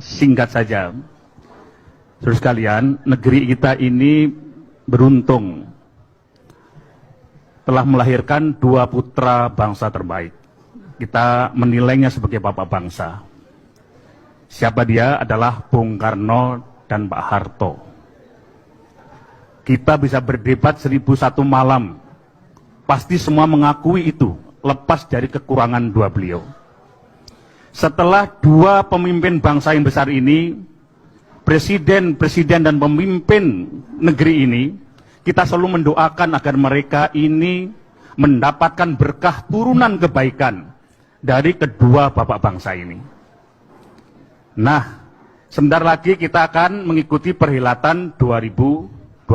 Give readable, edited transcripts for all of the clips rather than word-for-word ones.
singkat saja. Saudara sekalian, negeri kita ini beruntung telah melahirkan dua putra bangsa terbaik. Kita menilainya sebagai bapak bangsa. Siapa dia? Adalah Bung Karno dan Pak Harto. Kita bisa berdebat 1001 malam, pasti semua mengakui itu, lepas dari kekurangan dua beliau. Setelah dua pemimpin bangsa yang besar ini, presiden dan pemimpin negeri ini, kita selalu mendoakan agar mereka ini mendapatkan berkah turunan kebaikan dari kedua bapak bangsa ini. Nah, sebentar lagi kita akan mengikuti perhelatan 2024.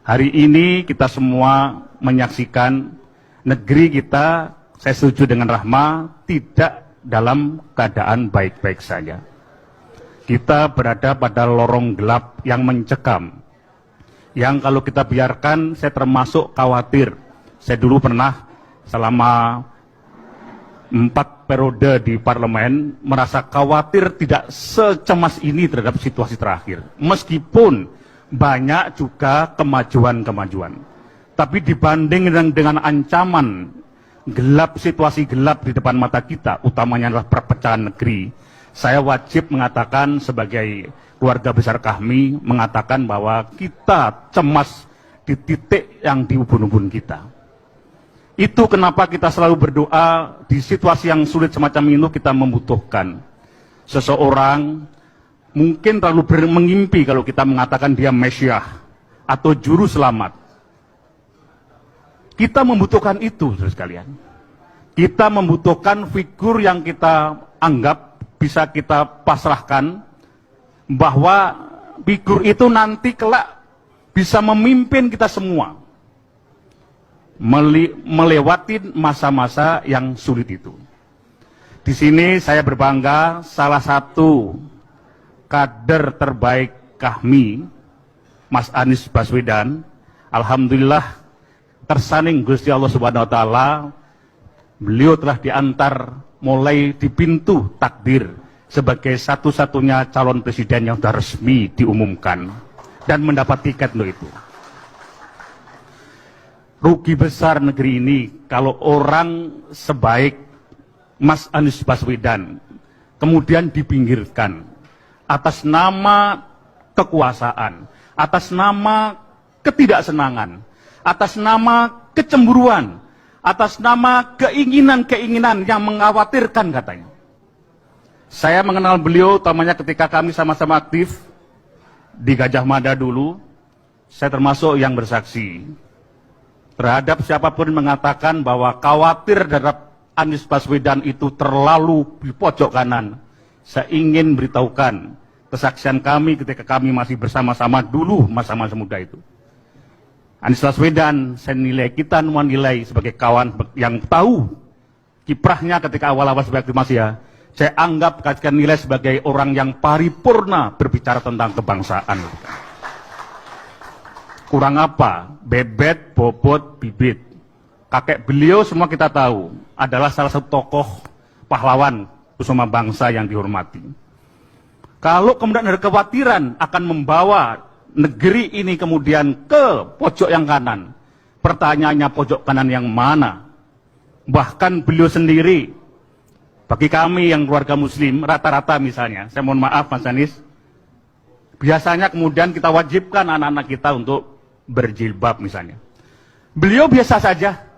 Hari ini kita semua menyaksikan negeri kita, saya setuju dengan Rahma, tidak dalam keadaan baik-baik saja. Kita berada pada lorong gelap yang mencekam, yang kalau kita biarkan, saya termasuk khawatir. Saya dulu pernah selama 4 periode di parlemen merasa khawatir tidak secemas ini terhadap situasi terakhir. Meskipun banyak juga kemajuan-kemajuan, tapi dibanding dengan ancaman gelap, situasi gelap di depan mata kita, utamanya adalah perpecahan negeri, saya wajib mengatakan sebagai keluarga besar kami, mengatakan bahwa kita cemas di titik yang di ubun-ubun kita. Itu kenapa kita selalu berdoa di situasi yang sulit semacam ini. Kita membutuhkan seseorang, mungkin terlalu mengimpi kalau kita mengatakan dia Mesias atau juru selamat. Kita membutuhkan itu, saudara sekalian. Kita membutuhkan figur yang kita anggap bisa kita pasrahkan, bahwa figur itu nanti kelak bisa memimpin kita semua melewati masa-masa yang sulit itu. Di sini saya berbangga, salah satu kader terbaik kami, Mas Anies Baswedan, alhamdulillah tersaning Gusti Allah Subhanahu wa taala, beliau telah diantar mulai di pintu takdir sebagai satu-satunya calon presiden yang sudah resmi diumumkan dan mendapat tiket untuk itu. Rugi besar negeri ini kalau orang sebaik Mas Anies Baswedan kemudian dipinggirkan atas nama kekuasaan, atas nama ketidaksenangan, atas nama kecemburuan, atas nama keinginan-keinginan yang mengkhawatirkan katanya. Saya mengenal beliau utamanya ketika kami sama-sama aktif di Gajah Mada dulu. Saya termasuk yang bersaksi terhadap siapapun mengatakan bahwa khawatir terhadap Anies Baswedan itu terlalu di pojok kanan. Saya ingin beritahukan kesaksian kami ketika kami masih bersama-sama dulu masa-masa muda itu. Anies Baswedan, saya nilai, kita semua nilai sebagai kawan yang tahu kiprahnya ketika awal-awal sebagai aktivis ya. Saya anggap kajian nilai sebagai orang yang paripurna berbicara tentang kebangsaan. Kurang apa? Bebet, bobot, bibit. Kakek beliau semua kita tahu adalah salah satu tokoh pahlawan kusuma bangsa yang dihormati. Kalau kemudian ada kekhawatiran akan membawa negeri ini kemudian ke pojok yang kanan, pertanyaannya pojok kanan yang mana? Bahkan beliau sendiri, bagi kami yang keluarga muslim, rata-rata misalnya, saya mohon maaf Mas Anies, biasanya kemudian kita wajibkan anak-anak kita untuk berjilbab misalnya. Beliau biasa saja,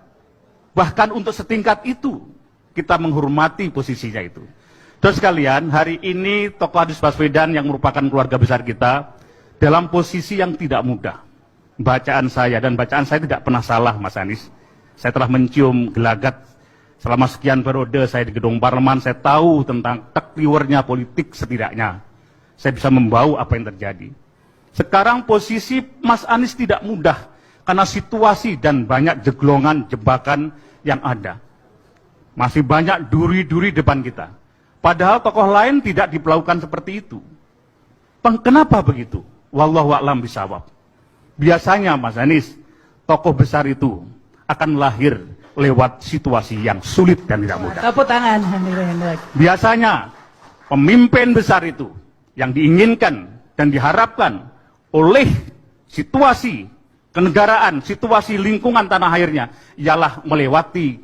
bahkan untuk setingkat itu, kita menghormati posisinya itu. Terus sekalian, hari ini tokoh Anies Baswedan yang merupakan keluarga besar kita, dalam posisi yang tidak mudah. Bacaan saya, dan bacaan saya tidak pernah salah Mas Anies. Saya telah mencium gelagat selama sekian periode saya di gedung parlemen, saya tahu tentang tekliwernya politik setidaknya. Saya bisa membau apa yang terjadi. Sekarang posisi Mas Anies tidak mudah, karena situasi dan banyak jeglongan, jebakan yang ada. Masih banyak duri-duri depan kita. Padahal tokoh lain tidak diperlakukan seperti itu. Kenapa begitu? Wallahu a'lam bishawab. Biasanya Mas Anies, tokoh besar itu akan lahir lewat situasi yang sulit dan tidak mudah. Tepuk tangan. Biasanya pemimpin besar itu yang diinginkan dan diharapkan oleh situasi kenegaraan, situasi lingkungan tanah airnya, ialah melewati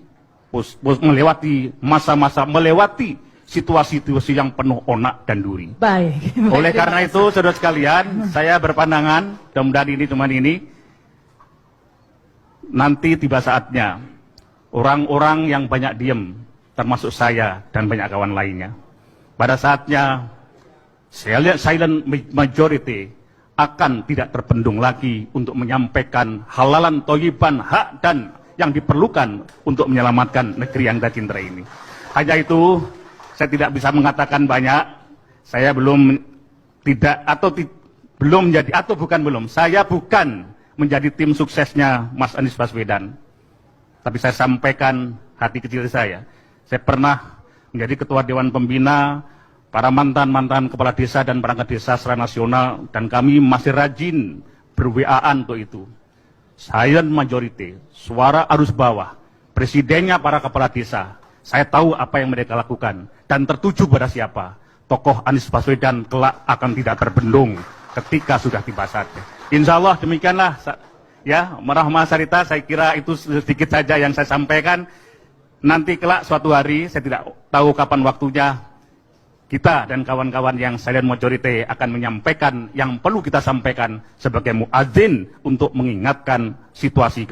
masa-masa, melewati situasi-situasi yang penuh onak dan duri. Baik. Oleh karena itu, saudara sekalian, saya berpandangan, mudah-mudahan ini cuma ini, nanti tiba saatnya orang-orang yang banyak diem, termasuk saya dan banyak kawan lainnya, pada saatnya silent majority akan tidak terbendung lagi untuk menyampaikan halalan toyiban, hak dan yang diperlukan untuk menyelamatkan negeri yang kita cintai ini. Hanya itu, saya tidak bisa mengatakan banyak. Saya belum saya bukan menjadi tim suksesnya Mas Anies Baswedan. Tapi saya sampaikan hati kecil saya. Saya pernah menjadi ketua Dewan Pembina, para mantan-mantan kepala desa dan perangkat desa secara nasional, dan kami masih rajin ber-WA-an untuk itu. Silent majority, suara arus bawah, presidennya para kepala desa. Saya tahu apa yang mereka lakukan dan tertuju pada siapa. Tokoh Anies Baswedan kelak akan tidak terbendung ketika sudah tiba saatnya. Insya Allah demikianlah ya, Merahma Sarita, saya kira itu sedikit saja yang saya sampaikan. Nanti kelak suatu hari, saya tidak tahu kapan waktunya, kita dan kawan-kawan yang silent majority akan menyampaikan yang perlu kita sampaikan sebagai muadzin untuk mengingatkan situasi